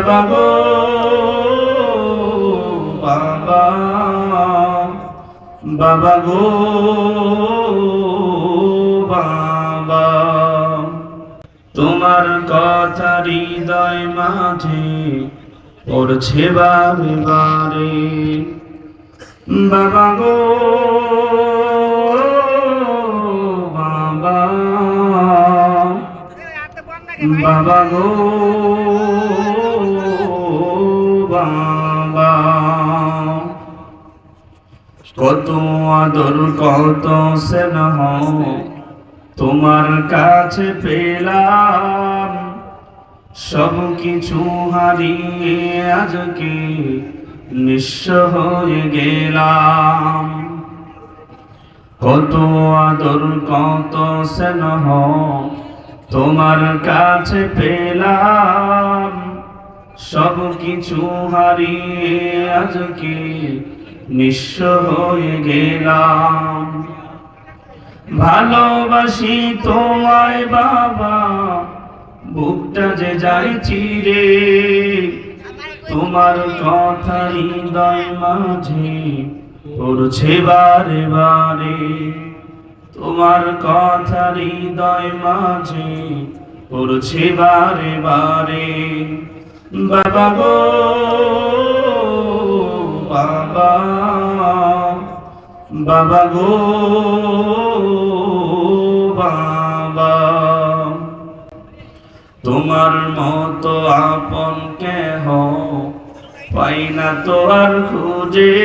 বাবা গো বাবা, বাবা গো বাবা, তোমার কথা হৃদয় মাঝে পড়ছে বারে বারে। বাবা গো বাবা, বাবা গো বাবা, কত আদর কত স্নেহ তোমার কাছে পেলাম, সব কিছু হারিয়ে আজকে নিঃস্ব হয়ে গেলাম। কত আদর কত স্নেহ তোমার কাছে পেলাম, সব কিছু হারিয়ে আজকে নিঃস্ব হয়ে গেলাম। ভালোবাসি তোমায় বাবা, বুকটা যে যায় চিরে, তোমার কথা হৃদয় মাঝে পড়ছে বারে বারে। তোমার কথা হৃদয় মাঝে পড়ছে বারে বারে। বাবা গো বাবা, বাবা গো বাবা, তোমার মতো আপন কেহ পাই না তো আর খুঁজে,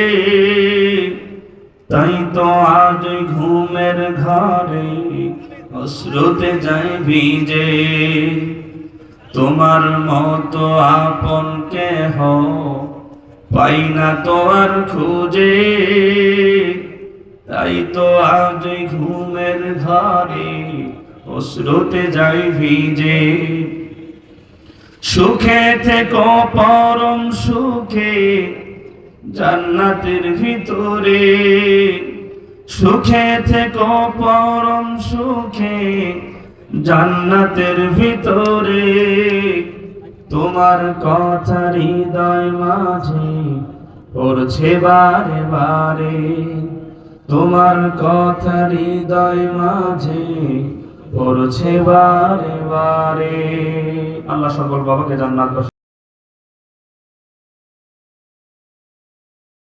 তাই তো আজ ঘুমের ঘরে অশ্রুতে যায় ভিজে। তোমার মতো আপন কেহ পাই না তো আর খুঁজে, তাই তো আজ ঘুমের ঘরে অশ্রুতে যায় ভিজে। সুখে থেকো পরম সুখে জান্নাতের ভিতরে, সুখে থেকো পরম সুখে জান্নাতের ভিতরে। তোমার কথা হৃদয় মাঝে পড়ছে বারে বারে। তোমার কথা হৃদয় মাঝে পড়ছে বারে বারে। আল্লাহ সকল বাবাকে জান্নাত